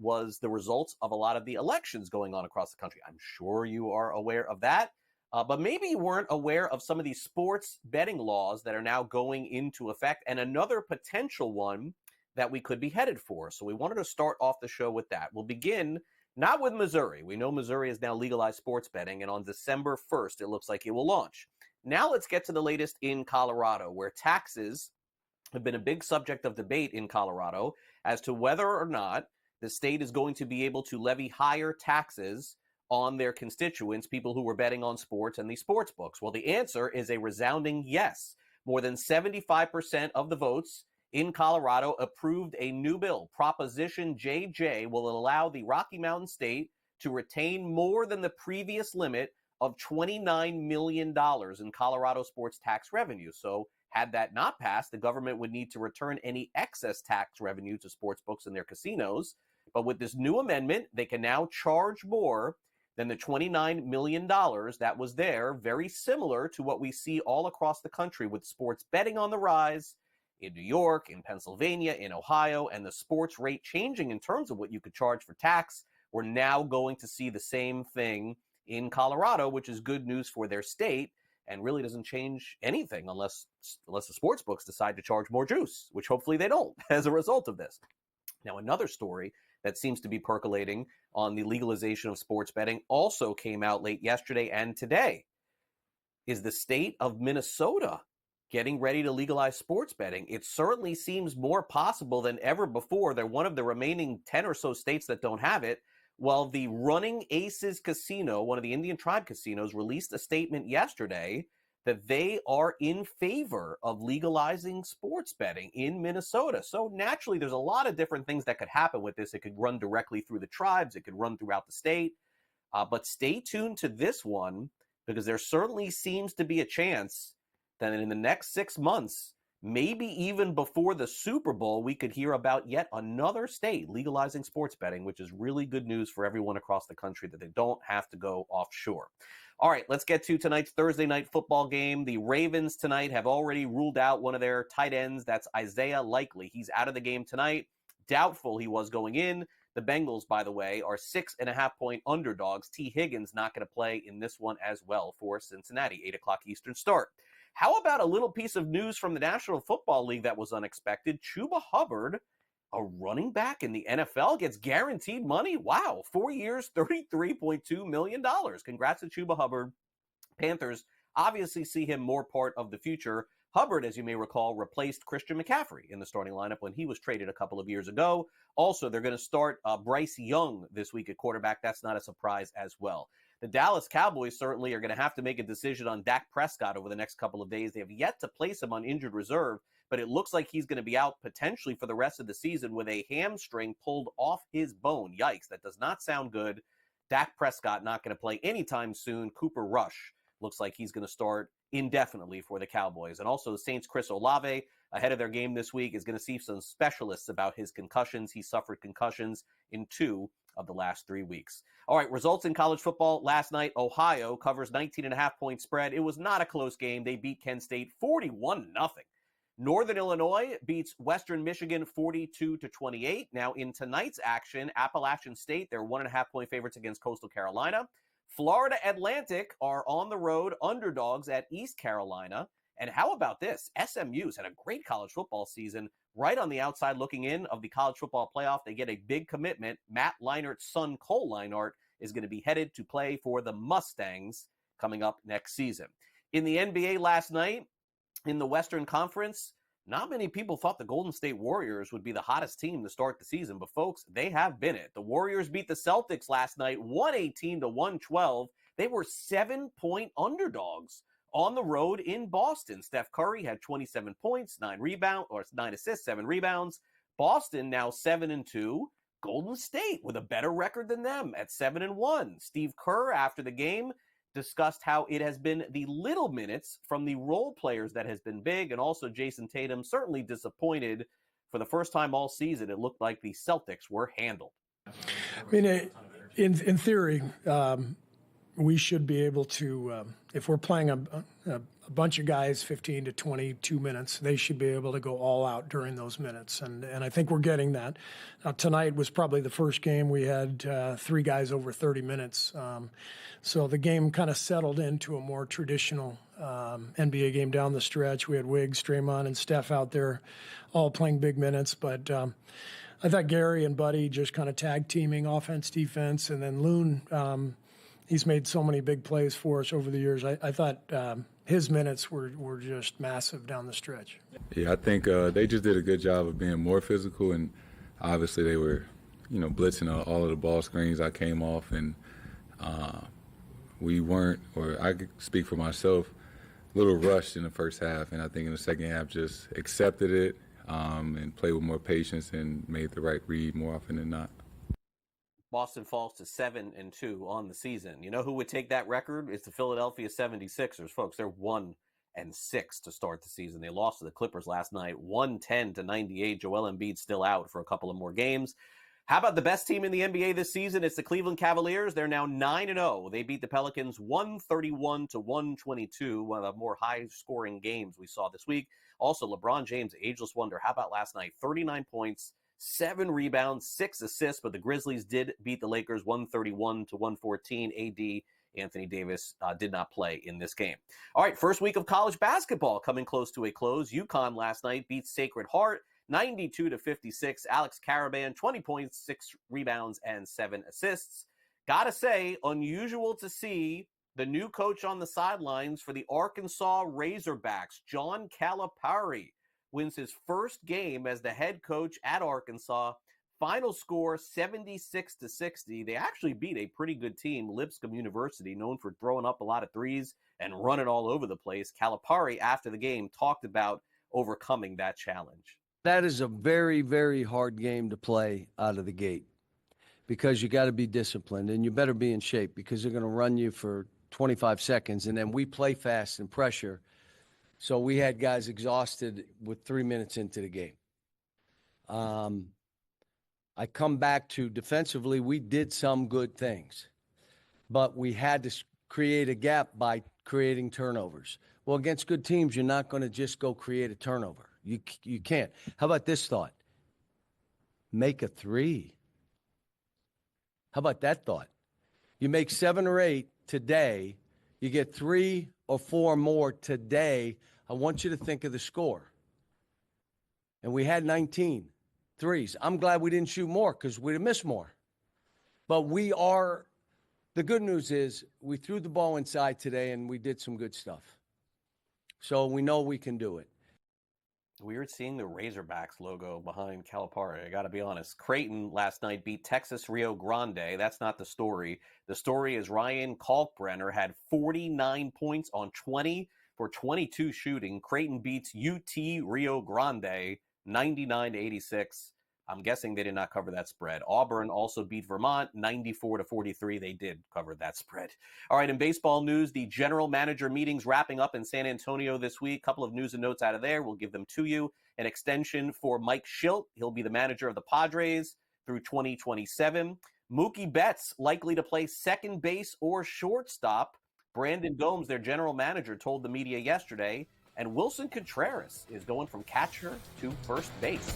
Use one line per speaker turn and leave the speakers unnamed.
was the results of a lot of the elections going on across the country. I'm sure you are aware of that. But maybe you weren't aware of some of these sports betting laws that are now going into effect, and another potential one that we could be headed for. So we wanted to start off the show with that. We'll begin not with Missouri. We know Missouri has now legalized sports betting, and on December 1st, it looks like it will launch. Now let's get to the latest in Colorado, where taxes have been a big subject of debate in Colorado as to whether or not the state is going to be able to levy higher taxes on their constituents, people who were betting on sports and the sports books. Well, the answer is a resounding yes. More than 75% of the votes in Colorado approved a new bill. Proposition JJ will allow the Rocky Mountain State to retain more than the previous limit of $29 million in Colorado sports tax revenue. So had that not passed, the government would need to return any excess tax revenue to sports books and their casinos. But with this new amendment, they can now charge more than the $29 million that was there, very similar to what we see all across the country with sports betting on the rise in New York, in Pennsylvania, in Ohio, and the sports rate changing in terms of what you could charge for tax. We're now going to see the same thing in Colorado, which is good news for their state and really doesn't change anything unless the sports books decide to charge more juice, which hopefully they don't as a result of this. Now, another story that seems to be percolating on the legalization of sports betting also came out late yesterday and today is the state of Minnesota getting ready to legalize sports betting. It certainly seems more possible than ever before. They're one of the remaining 10 or so states that don't have it. While the Running Aces Casino, one of the Indian tribe casinos, released a statement yesterday that they are in favor of legalizing sports betting in Minnesota. So naturally, there's a lot of different things that could happen with this. It could run directly through the tribes. It could run throughout the state. But stay tuned to this one, because there certainly seems to be a chance that in the next 6 months, maybe even before the Super Bowl, we could hear about yet another state legalizing sports betting, which is really good news for everyone across the country that they don't have to go offshore. All right, let's get to tonight's Thursday night football game. The Ravens tonight have already ruled out one of their tight ends. That's Isaiah Likely. He's out of the game tonight. Doubtful he was going in. The Bengals, by the way, are 6.5-point underdogs. T. Higgins not going to play in this one as well for Cincinnati. 8 o'clock Eastern start. How about a little piece of news from the National Football League that was unexpected? Chuba Hubbard, a running back in the NFL, gets guaranteed money. Wow, 4 years, $33.2 million. Congrats to Chuba Hubbard. Panthers obviously see him more part of the future. Hubbard, as you may recall, replaced Christian McCaffrey in the starting lineup when he was traded a couple of years ago. Also, they're going to start Bryce Young this week at quarterback. That's not a surprise as well. The Dallas Cowboys certainly are going to have to make a decision on Dak Prescott over the next couple of days. They have yet to place him on injured reserve, but it looks like he's going to be out potentially for the rest of the season with a hamstring pulled off his bone. Yikes, that does not sound good. Dak Prescott not going to play anytime soon. Cooper Rush looks like he's going to start indefinitely for the Cowboys. And also the Saints' Chris Olave, ahead of their game this week, is going to see some specialists about his concussions. He suffered concussions in 2 of the last 3 weeks. All right, results in college football last night. Ohio covers 19.5-point spread. It was not a close game. They beat Kent State 41-0. Northern Illinois beats Western Michigan 42-28. Now in tonight's action, Appalachian State, they're 1.5-point favorites against Coastal Carolina. Florida Atlantic are on the road underdogs at East Carolina. And how about this? SMU's had a great college football season. Right on the outside looking in of the college football playoff, they get a big commitment. Matt Leinert's son, Cole Leinart, is going to be headed to play for the Mustangs coming up next season. In the NBA last night, in the Western Conference, not many people thought the Golden State Warriors would be the hottest team to start the season, but folks, they have been it. The Warriors beat the Celtics last night, 118-112. They were 7-point underdogs on the road in Boston. Steph Curry had 27 points, 9 assists, 7 rebounds. Boston now 7-2. Golden State with a better record than them at 7-1. Steve Kerr, after the game, discussed how it has been the little minutes from the role players that has been big, and also Jason Tatum certainly disappointed. For the first time all season, it looked like the Celtics were handled.
I mean, in theory, we should be able to, if we're playing a bunch of guys 15 to 22 minutes, they should be able to go all out during those minutes. And I think we're getting that. Now, tonight was probably the first game we had 3 guys over 30 minutes. So the game kind of settled into a more traditional NBA game down the stretch. We had Wiggs, Draymond, and Steph out there all playing big minutes. But I thought Gary and Buddy just kind of tag teaming offense, defense, and then Loon, he's made so many big plays for us over the years. I thought his minutes were just massive down the stretch.
Yeah, I think they just did a good job of being more physical, and obviously they were, blitzing all of the ball screens. I came off, and we weren't, or I could speak for myself, a little rushed in the first half, and I think in the second half just accepted it and played with more patience and made the right read more often than not.
Boston falls to 7-2 on the season. You know who would take that record? It's the Philadelphia 76ers, folks. They're 1-6 to start the season. They lost to the Clippers last night, 110-98. Joel Embiid still out for a couple of more games. How about the best team in the NBA this season? It's the Cleveland Cavaliers. They're now 9-0. They beat the Pelicans 131-122, one of the more high-scoring games we saw this week. Also, LeBron James, ageless wonder. How about last night? 39 points. 7 rebounds, 6 assists, but the Grizzlies did beat the Lakers 131-114. AD Anthony Davis did not play in this game. All right, first week of college basketball coming close to a close. UConn last night beat Sacred Heart 92-56. Alex Caravan, 20 points, 6 rebounds, and 7 assists. Gotta say, unusual to see the new coach on the sidelines for the Arkansas Razorbacks, John Calipari, wins his first game as the head coach at Arkansas. Final score 76-60. They actually beat a pretty good team, Lipscomb University, known for throwing up a lot of threes and running all over the place. Calipari, after the game, talked about overcoming that challenge.
That is a very, very hard game to play out of the gate because you got to be disciplined and you better be in shape because they're going to run you for 25 seconds, and then we play fast and pressure. So we had guys exhausted with 3 minutes into the game. I come back to defensively, we did some good things, but we had to create a gap by creating turnovers. Well, against good teams, you're not going to just go create a turnover. You can't. How about this thought? Make a 3. How about that thought? You make 7 or 8 today, you get 3 or 4 more today. I want you to think of the score. And we had 19 threes. I'm glad we didn't shoot more because we'd have missed more. But the good news is we threw the ball inside today and we did some good stuff. So we know we can do it.
Weird seeing the Razorbacks logo behind Calipari. I got to be honest. Creighton last night beat Texas Rio Grande. That's not the story. The story is Ryan Kalkbrenner had 49 points on 20 for 22 shooting. Creighton beats UT Rio Grande 99-86. I'm guessing they did not cover that spread. Auburn also beat Vermont 94-43. They did cover that spread. All right, in baseball news, the general manager meetings wrapping up in San Antonio this week. Couple of news and notes out of there. We'll give them to you. An extension for Mike Schilt. He'll be the manager of the Padres through 2027. Mookie Betts likely to play second base or shortstop. Brandon Gomes, their general manager, told the media yesterday. And Wilson Contreras is going from catcher to first base.